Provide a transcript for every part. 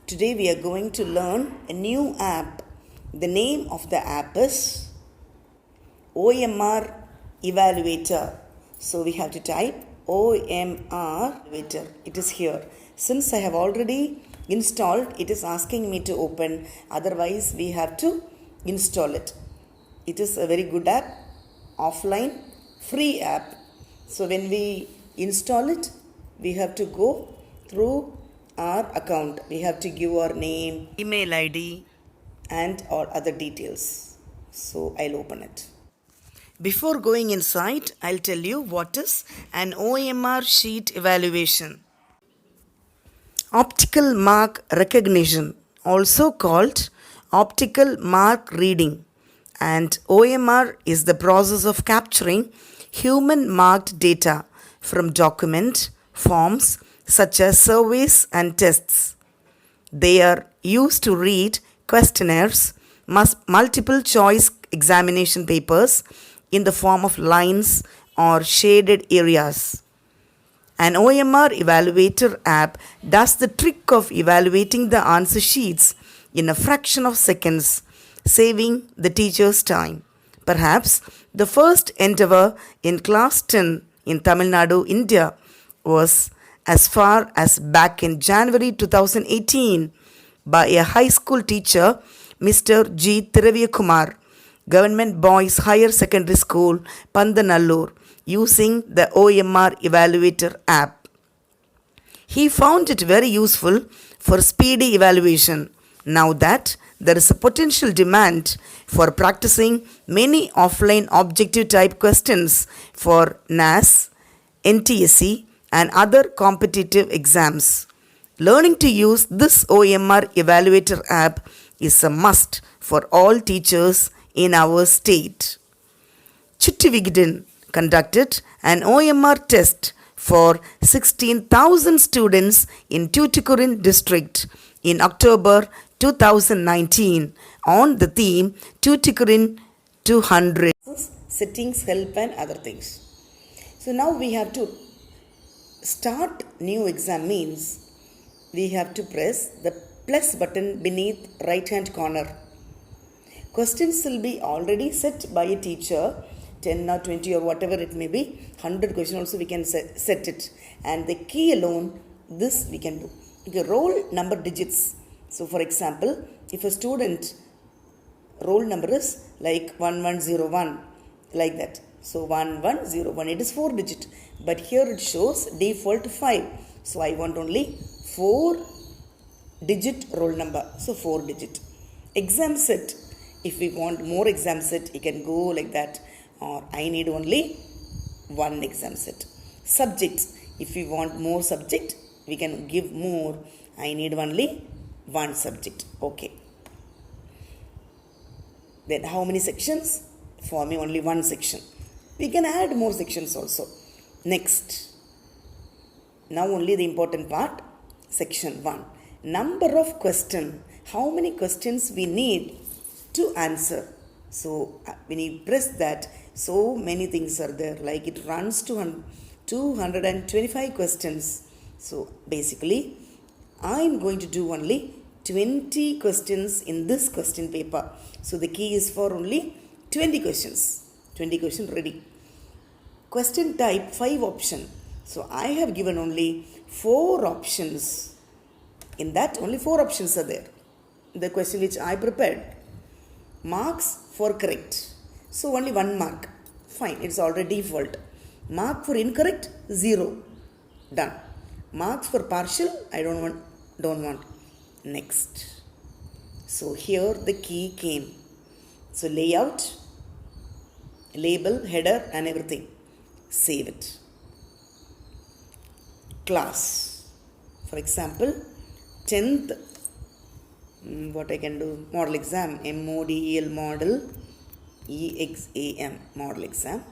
Today we are going to learn a new app. The name of the app is OMR Evaluator. So we have to type OMR Evaluator. It is here. Since I have already installed, it is asking me to open. Otherwise, we have to install it. It is a very good app, offline, free app. So when we install it, we have to go through our account. We have to give our name, email ID, and all other details. So I'll open it. Before going inside, I'll tell you what is an OMR sheet evaluation. Optical mark recognition, also called optical mark reading, and OMR is the process of capturing human marked data from document forms such as surveys and tests. They are used to read questionnaires, multiple choice examination papers in the form of lines or shaded areas. An OMR Evaluator app does the trick of evaluating the answer sheets in a fraction of seconds, saving the teacher's time. Perhaps the first endeavor in class 10 in Tamil Nadu, India was as far as back in January 2018 by a high school teacher, Mr. G. Thiraviyakumar, Government Boys Higher Secondary School, Pandanallur, using the OMR Evaluator app. He found it very useful for speedy evaluation. Now that there is a potential demand for practicing many offline objective type questions for NAS, NTSE, and other competitive exams. Learning to use this OMR Evaluator app is a must for all teachers in our state. Chittivigidin conducted an OMR test for 16,000 students in Tuticorin district in October 2019 on the theme Tuticorin 200. Settings, help, and other things. So now we have to start new exam means we have to press the plus button beneath right hand corner. Questions will be already set by a teacher, 10 or 20 or whatever it may be, 100 questions also we can set it, and the key alone this we can do. Okay, roll number digits. So for example, if a student roll number is like 1101, like that. So 1101, it is 4 digit, but here it shows default 5. So I want only 4 digit roll number. So 4 digit. Exam set. If we want more exam set, you can go like that. Or I need only 1 exam set. Subjects. If we want more subject, we can give more. I need only 1 subject. Okay. Then how many sections? For me only 1 section. We can add more sections also. Next. Now only the important part. Section 1. Number of questions. How many questions we need to answer. So when you press that, so many things are there. Like it runs to 225 questions. So basically, I am going to do only 20 questions in this question paper. So the key is for only 20 questions. 20 questions ready. Question type 5 option. So I have given only 4 options. In that only 4 options are there. The question which I prepared. Marks for correct. So only 1 mark. Fine, it's already default. Mark for incorrect, 0. Done. Marks for partial, I don't want. Next. So here the key came. So layout, label, header and everything. Save it. Class. For example, 10th, what I can do, model exam, MODEL model, EXAM, model exam.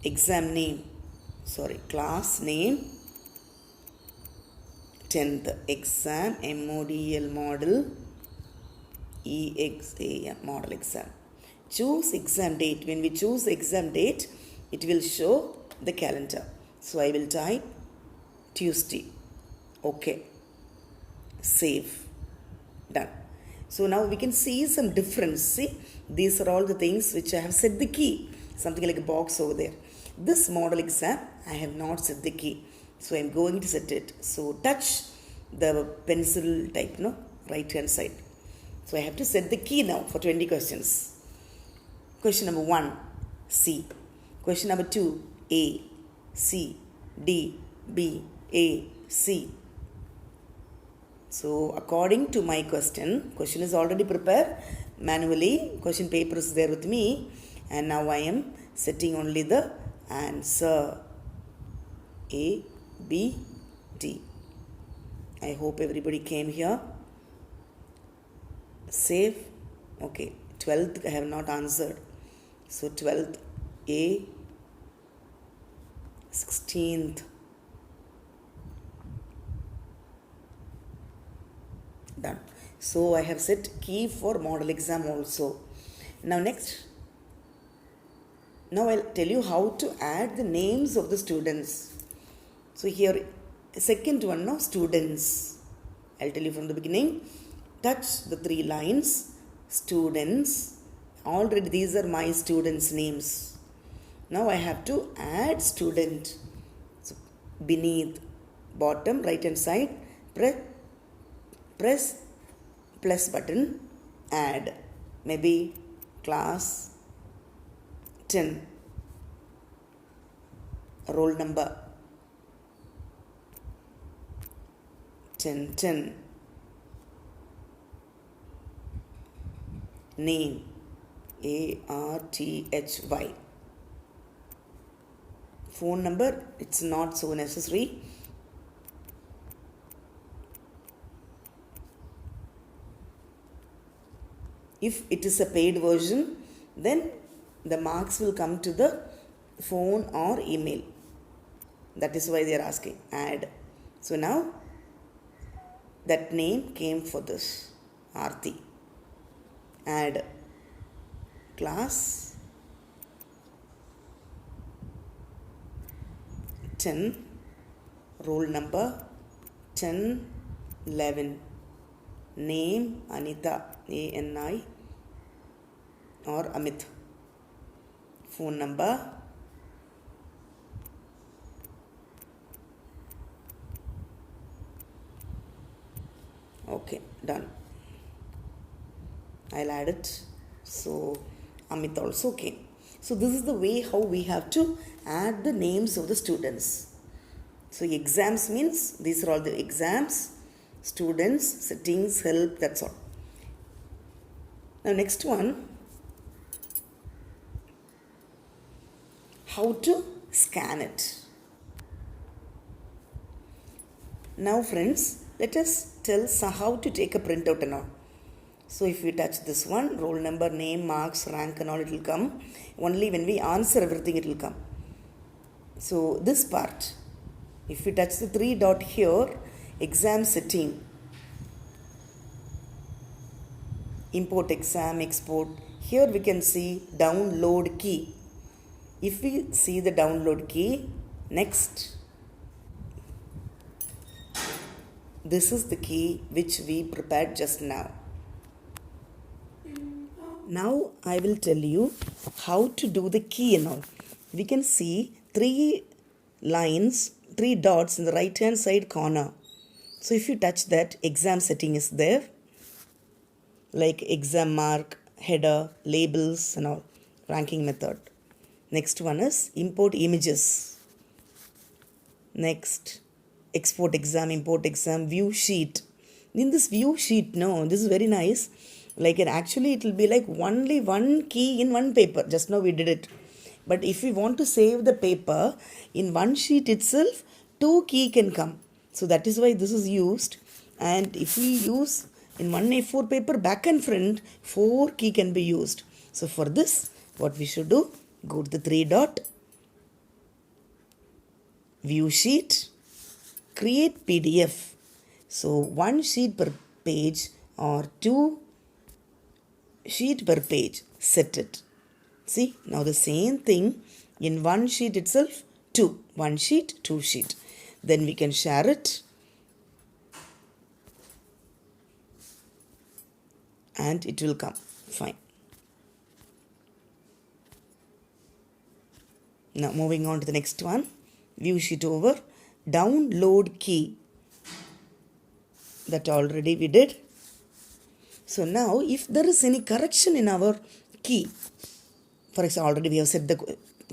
Exam name, class name, 10th exam, MODEL model, EXAM, model exam. Choose exam date. When we choose exam date, it will show the calendar. So I will type Tuesday. Okay. save. Done. So now we can see some difference. See, these are all the things which I have set the key. Something like a box over there. This model exam, I have not set the key. So I am going to set it. So touch the pencil type, no? Right hand side. So I have to set the key now for 20 questions. Question number 1, C. Question number 2, A, C, D, B, A, C. So according to my question is already prepared manually. Question paper is there with me, and now I am setting only the answer A, B, D. I hope everybody came here. Save. Okay, 12th I have not answered. So 12th A, 16th. Done. So I have set key for model exam also. Now next, now I'll tell you how to add the names of the students. So here, second one, no, students. I'll tell you from the beginning. Touch the 3 lines, students. Already these are my students' names. Now I have to add student. So beneath, bottom, right hand side, press plus button, add. Maybe class 10. Roll number 10. Name ARTHY. Phone number, it's not so necessary. If it is a paid version, then the marks will come to the phone or email. That is why they are asking. Add. So now that name came for this. Aarti. Add. Class 10. Roll number 10, 11. Name Anita, ANI, or Amit. Phone number okay, done. I'll add it. So Amit also came. So this is the way how we have to add the names of the students. So exams means these are all the exams, students, settings, help, that's all. Now next one, how to scan it. Now friends, let us tell how to take a printout and all. So if we touch this one, roll number, name, marks, rank and all, it will come. Only when we answer everything it will come. So this part, if we touch the 3 dot here, exam setting, import exam, export. Here we can see download key. If we see the download key, next, this is the key which we prepared just now. Now I will tell you how to do the key and all. We can see 3 lines, 3 dots in the right hand side corner. So if you touch that, exam setting is there, like exam mark, header, labels and all, ranking method. Next one is import images. Next, export exam, import exam, view sheet. In this view sheet, no, this is very nice. Like actually it will be like only one key in one paper. Just now we did it. But if we want to save the paper in one sheet itself, 2 key can come. So that is why this is used. And if we use in one A4 paper back and front, 4 key can be used. So for this, what we should do, go to the 3 dot, view sheet, create PDF. So 1 sheet per page or 2 sheet per page, set it. See, now the same thing in 1 sheet itself, 2. 1 sheet, 2 sheet. Then we can share it. and it will come. Fine. Now moving on to the next one. View sheet over. Download key. That already we did. So now if there is any correction in our key, for example, already we have set the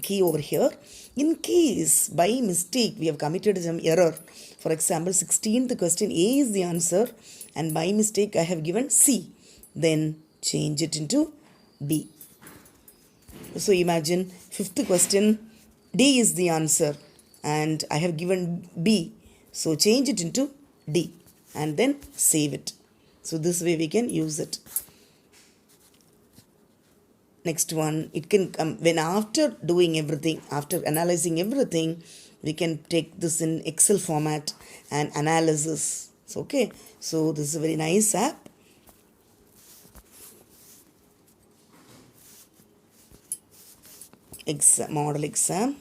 key over here. In case by mistake we have committed some error, for example 16th question A is the answer and by mistake I have given C, then change it into D. So imagine 5th question D is the answer and I have given B, so change it into D and then save it. So this way we can use it. Next one, it can come when after doing everything, after analyzing everything, we can take this in Excel format and analysis. So, okay, so this is a very nice app. Model exam.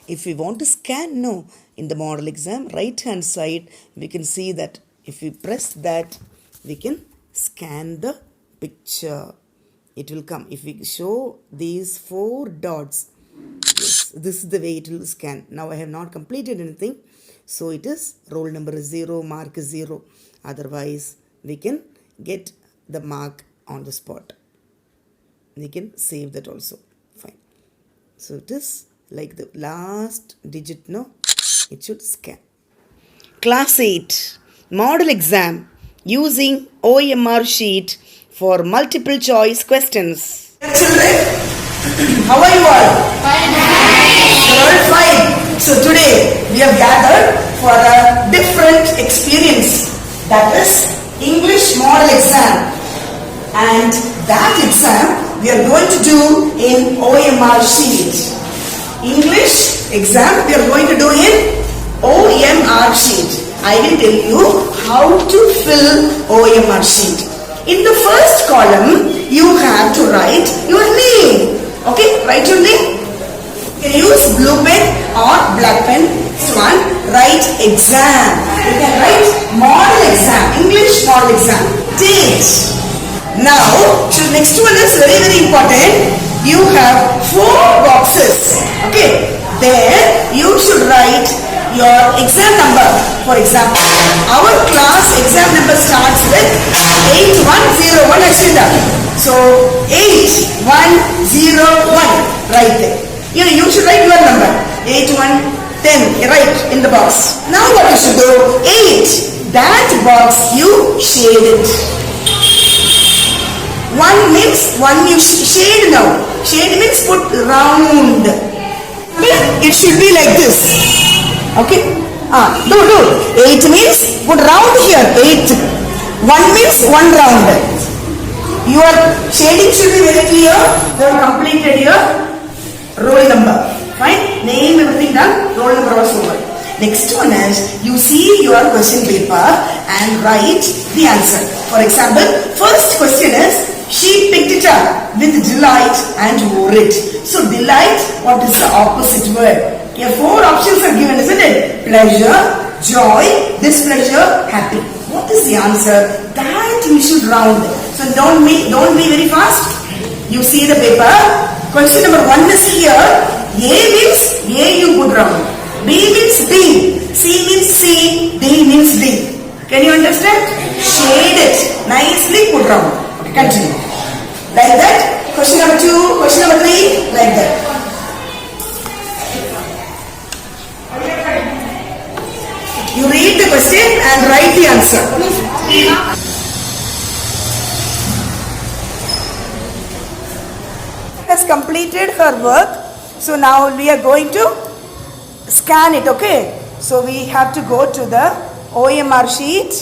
If we want to scan now in the model exam, right hand side, we can see that if we press that, we can scan the picture. It will come. If we show these 4 dots, yes, this is the way it will scan. Now I have not completed anything, so it is roll number is 0, mark is 0. Otherwise, we can get the mark on the spot. We can save that also. Fine. So it is like the last digit, no? It should scan. Class 8 model exam using OMR sheet for multiple choice questions. Children, how are you all? Fine. You're all fine. So today we have gathered for a different experience, that is English model exam, and that exam we are going to do in OMR sheet. English exam we are going to do in OMR sheet. I will tell you how to fill OMR sheet. In the first column, you have to write your name. Okay, write your name. You can use blue pen or black pen. This one, write exam. You can write model exam, English model exam. Date. Now, so next one is very, very important. You have 4 boxes. Okay, there you should write your exam number. For example, our class exam number starts with 8101 Ashwinda. So 8101 right there. You should write your number 8110 right in the box. Now what you should do? 8. That box you shade it. 1 means 1 you shade now. Shade means put round. It should be like this. Okay? Do. 8 means put round here. 8. 1 means 1 round. Your shading should be very clear. You have completed your roll number. Fine? Name, everything done. Roll number was over. Next one is you see your question paper and write the answer. For example, first question is she picked it up with delight and wore it. So delight, what is the opposite word? Here 4 options are given, isn't it? Pleasure, joy, displeasure, happy. What is the answer? That you should round. So don't be very fast. You see the paper. Question number 1 is here. A means A you put round. B means B. C means C. D means D. Can you understand? Shade it. Nicely put round. Okay, continue. Like that. Question number 2, question number 3, like that. You read the question and write the answer. Has completed her work. So now we are going to scan it, okay? So we have to go to the OMR sheet.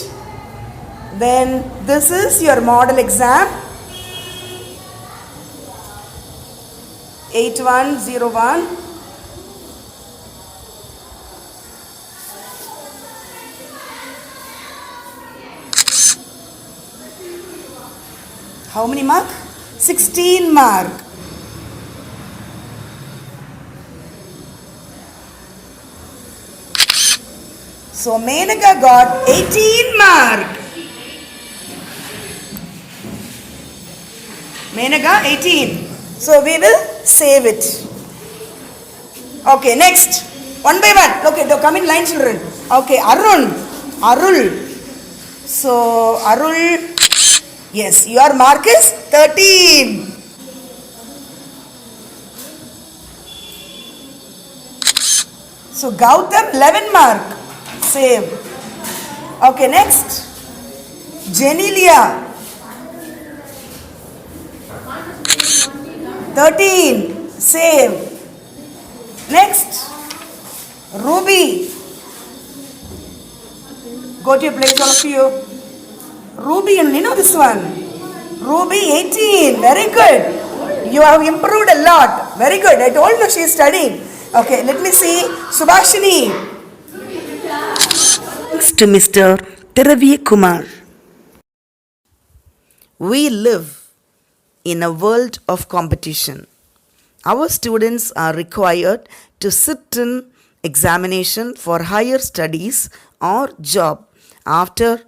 Then this is your model exam. 8101. How many mark? 16 mark. So Menaka got 18 mark. Menaka 18. So we will save it. Okay, next. One by one. Okay, come in line, children. Okay, Arul. So Arul, yes, your mark is 13. So Gautam 11 mark. Save. Okay, next. Jenilia 13. Save. Next. Ruby. Go to your place, all of you. Ruby, you know this one. Ruby 18. Very good. You have improved a lot. Very good. I told you she is studying. Okay, let me see. Subhashini. Thanks to Mr. Tiraviya Kumar. We live in a world of competition. Our students are required to sit in examination for higher studies or job after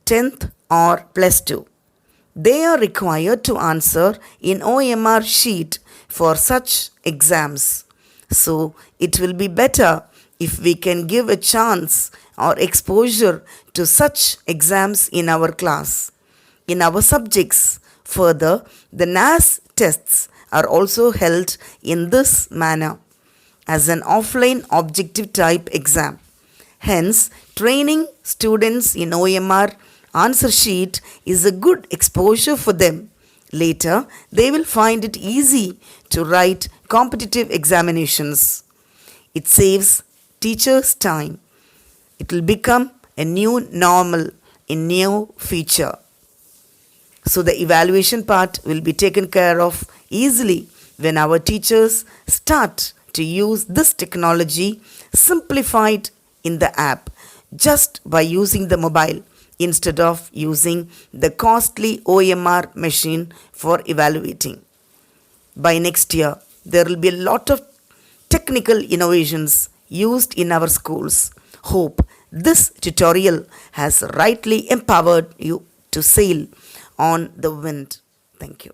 10th or plus 2. They are required to answer in OMR sheet for such exams. So it will be better if we can give a chance or exposure to such exams in our class. In our subjects, further, the NAS tests are also held in this manner as an offline objective type exam. Hence, training students in OMR answer sheet is a good exposure for them. Later, they will find it easy to write competitive examinations. It saves teachers' time. It will become a new normal, a new feature. So the evaluation part will be taken care of easily when our teachers start to use this technology simplified in the app just by using the mobile instead of using the costly OMR machine for evaluating. By next year, there will be a lot of technical innovations used in our schools. Hope this tutorial has rightly empowered you to sail on the wind. Thank you.